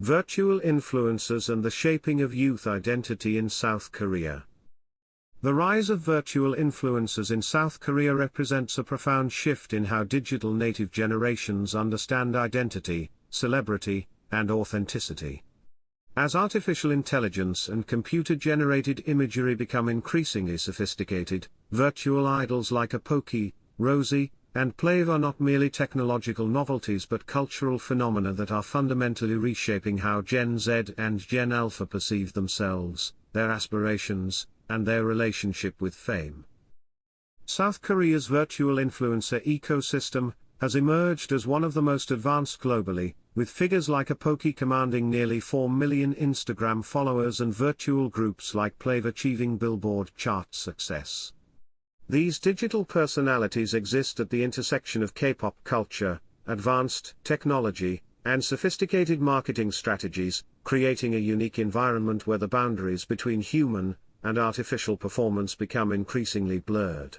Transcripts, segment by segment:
Virtual influencers and the shaping of youth identity in South Korea. The rise of virtual influencers in South Korea represents a profound shift in how digital native generations understand identity, celebrity, and authenticity. As artificial intelligence and computer-generated imagery become increasingly sophisticated, virtual idols like Apoki, Rozy, and PLAVE are not merely technological novelties but cultural phenomena that are fundamentally reshaping how Gen Z and Gen Alpha perceive themselves, their aspirations, and their relationship with fame. South Korea's virtual influencer ecosystem has emerged as one of the most advanced globally, with figures like Apoki commanding nearly 4 million Instagram followers and virtual groups like PLAVE achieving Billboard chart success. These digital personalities exist at the intersection of K-pop culture, advanced technology, and sophisticated marketing strategies, creating a unique environment where the boundaries between human and artificial performance become increasingly blurred.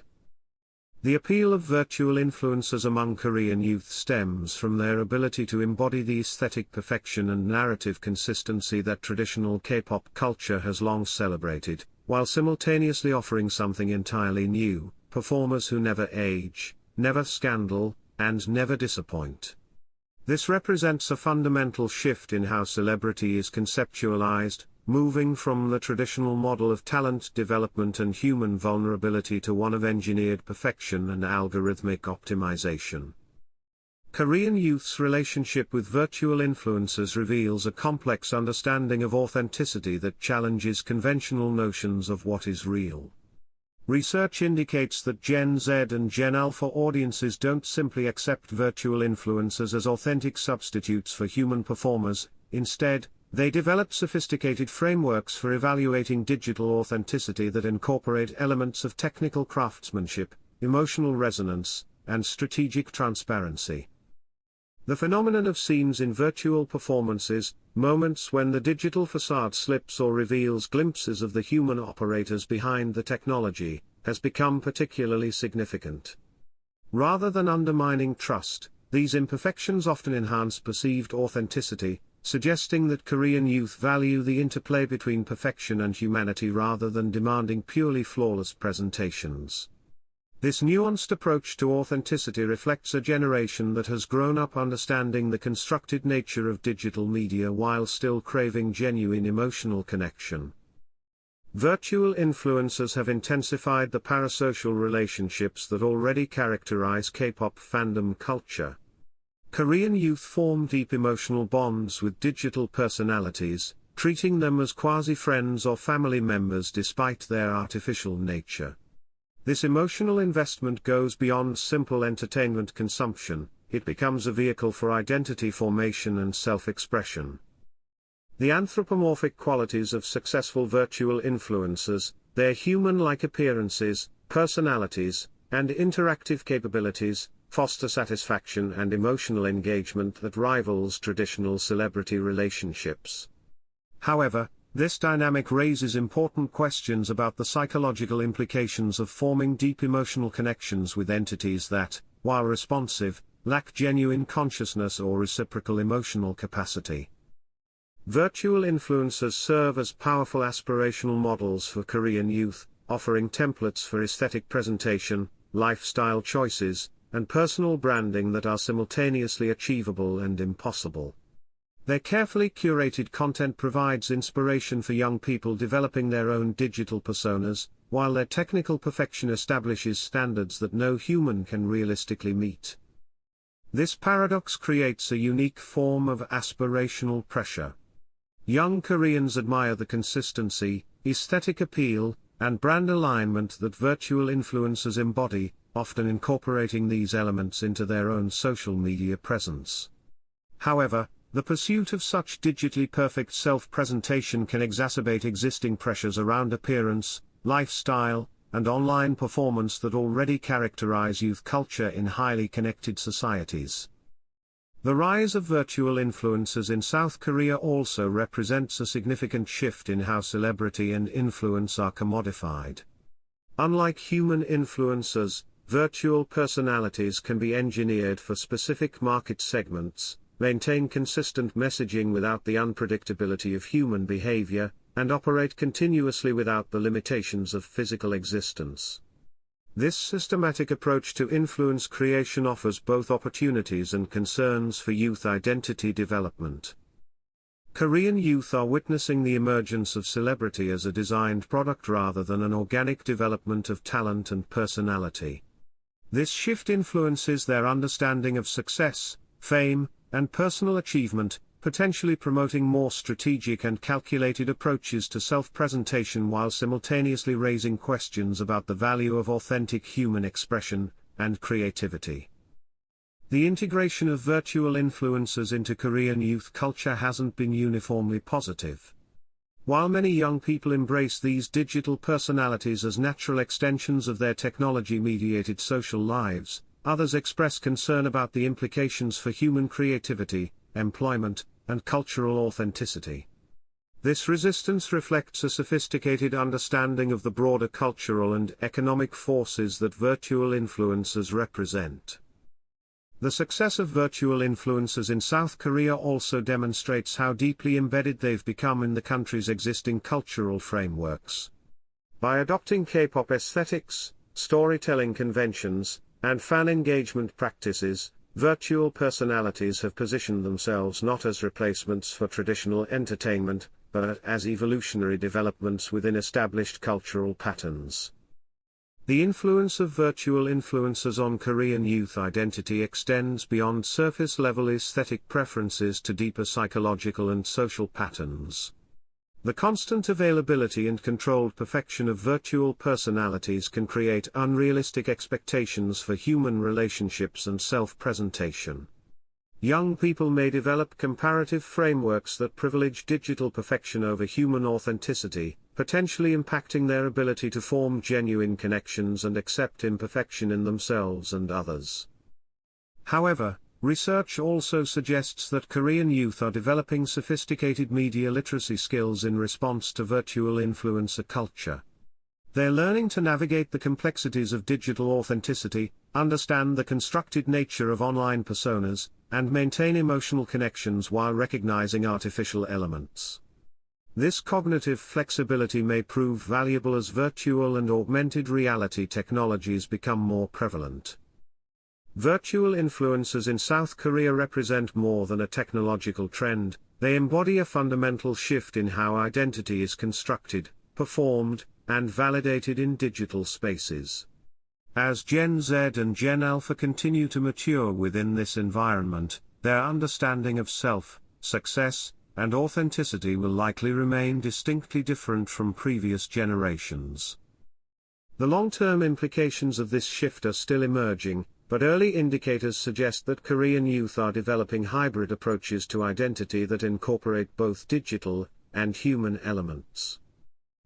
The appeal of virtual influencers among Korean youth stems from their ability to embody the aesthetic perfection and narrative consistency that traditional K-pop culture has long celebrated, while simultaneously offering something entirely new: performers who never age, never scandal, and never disappoint. This represents a fundamental shift in how celebrity is conceptualized, moving from the traditional model of talent development and human vulnerability to one of engineered perfection and algorithmic optimization. Korean youth's relationship with virtual influencers reveals a complex understanding of authenticity that challenges conventional notions of what is real. Research indicates that Gen Z and Gen Alpha audiences don't simply accept virtual influencers as authentic substitutes for human performers. Instead, they develop sophisticated frameworks for evaluating digital authenticity that incorporate elements of technical craftsmanship, emotional resonance, and strategic transparency. The phenomenon of scenes in virtual performances, moments when the digital facade slips or reveals glimpses of the human operators behind the technology, has become particularly significant. Rather than undermining trust, these imperfections often enhance perceived authenticity, suggesting that Korean youth value the interplay between perfection and humanity rather than demanding purely flawless presentations. This nuanced approach to authenticity reflects a generation that has grown up understanding the constructed nature of digital media while still craving genuine emotional connection. Virtual influencers have intensified the parasocial relationships that already characterize K-pop fandom culture. Korean youth form deep emotional bonds with digital personalities, treating them as quasi-friends or family members despite their artificial nature. This emotional investment goes beyond simple entertainment consumption; it becomes a vehicle for identity formation and self-expression. The anthropomorphic qualities of successful virtual influencers, their human-like appearances, personalities, and interactive capabilities, foster satisfaction and emotional engagement that rivals traditional celebrity relationships. However, this dynamic raises important questions about the psychological implications of forming deep emotional connections with entities that, while responsive, lack genuine consciousness or reciprocal emotional capacity. Virtual influencers serve as powerful aspirational models for Korean youth, offering templates for aesthetic presentation, lifestyle choices, and personal branding that are simultaneously achievable and impossible. Their carefully curated content provides inspiration for young people developing their own digital personas, while their technical perfection establishes standards that no human can realistically meet. This paradox creates a unique form of aspirational pressure. Young Koreans admire the consistency, aesthetic appeal, and brand alignment that virtual influencers embody, often incorporating these elements into their own social media presence. However, the pursuit of such digitally perfect self-presentation can exacerbate existing pressures around appearance, lifestyle, and online performance that already characterize youth culture in highly connected societies. The rise of virtual influencers in South Korea also represents a significant shift in how celebrity and influence are commodified. Unlike human influencers, virtual personalities can be engineered for specific market segments, maintain consistent messaging without the unpredictability of human behavior, and operate continuously without the limitations of physical existence. This systematic approach to influence creation offers both opportunities and concerns for youth identity development. Korean youth are witnessing the emergence of celebrity as a designed product rather than an organic development of talent and personality. This shift influences their understanding of success, fame, and personal achievement, potentially promoting more strategic and calculated approaches to self-presentation while simultaneously raising questions about the value of authentic human expression and creativity. The integration of virtual influencers into Korean youth culture hasn't been uniformly positive. While many young people embrace these digital personalities as natural extensions of their technology-mediated social lives, others express concern about the implications for human creativity, employment, and cultural authenticity. This resistance reflects a sophisticated understanding of the broader cultural and economic forces that virtual influencers represent. The success of virtual influencers in South Korea also demonstrates how deeply embedded they've become in the country's existing cultural frameworks. By adopting K-pop aesthetics, storytelling conventions, and fan engagement practices, virtual personalities have positioned themselves not as replacements for traditional entertainment, but as evolutionary developments within established cultural patterns. The influence of virtual influencers on Korean youth identity extends beyond surface-level aesthetic preferences to deeper psychological and social patterns. The constant availability and controlled perfection of virtual personalities can create unrealistic expectations for human relationships and self-presentation. Young people may develop comparative frameworks that privilege digital perfection over human authenticity, potentially impacting their ability to form genuine connections and accept imperfection in themselves and others. However, research also suggests that Korean youth are developing sophisticated media literacy skills in response to virtual influencer culture. They're learning to navigate the complexities of digital authenticity, understand the constructed nature of online personas, and maintain emotional connections while recognizing artificial elements. This cognitive flexibility may prove valuable as virtual and augmented reality technologies become more prevalent. Virtual influencers in South Korea represent more than a technological trend, they embody a fundamental shift in how identity is constructed, performed, and validated in digital spaces. As Gen Z and Gen Alpha continue to mature within this environment, their understanding of self, success, and authenticity will likely remain distinctly different from previous generations. The long-term implications of this shift are still emerging, but early indicators suggest that Korean youth are developing hybrid approaches to identity that incorporate both digital and human elements.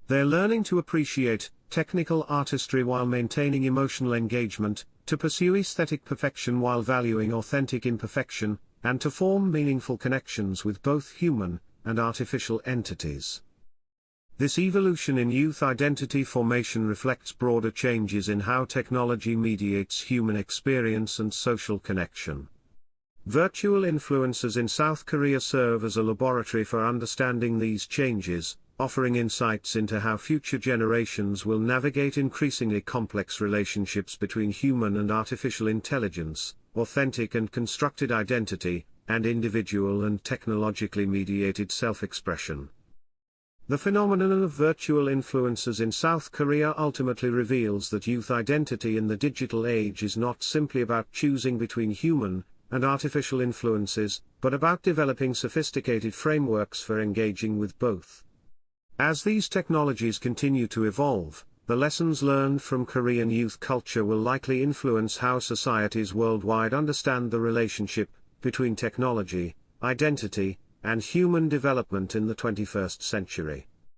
They're learning to appreciate technical artistry while maintaining emotional engagement, to pursue aesthetic perfection while valuing authentic imperfection, and to form meaningful connections with both human and artificial entities. This evolution in youth identity formation reflects broader changes in how technology mediates human experience and social connection. Virtual influencers in South Korea serve as a laboratory for understanding these changes, offering insights into how future generations will navigate increasingly complex relationships between human and artificial intelligence, authentic and constructed identity, and individual and technologically mediated self-expression. The phenomenon of virtual influencers in South Korea ultimately reveals that youth identity in the digital age is not simply about choosing between human and artificial influences, but about developing sophisticated frameworks for engaging with both. As these technologies continue to evolve, the lessons learned from Korean youth culture will likely influence how societies worldwide understand the relationship between technology, identity, and human development in the 21st century.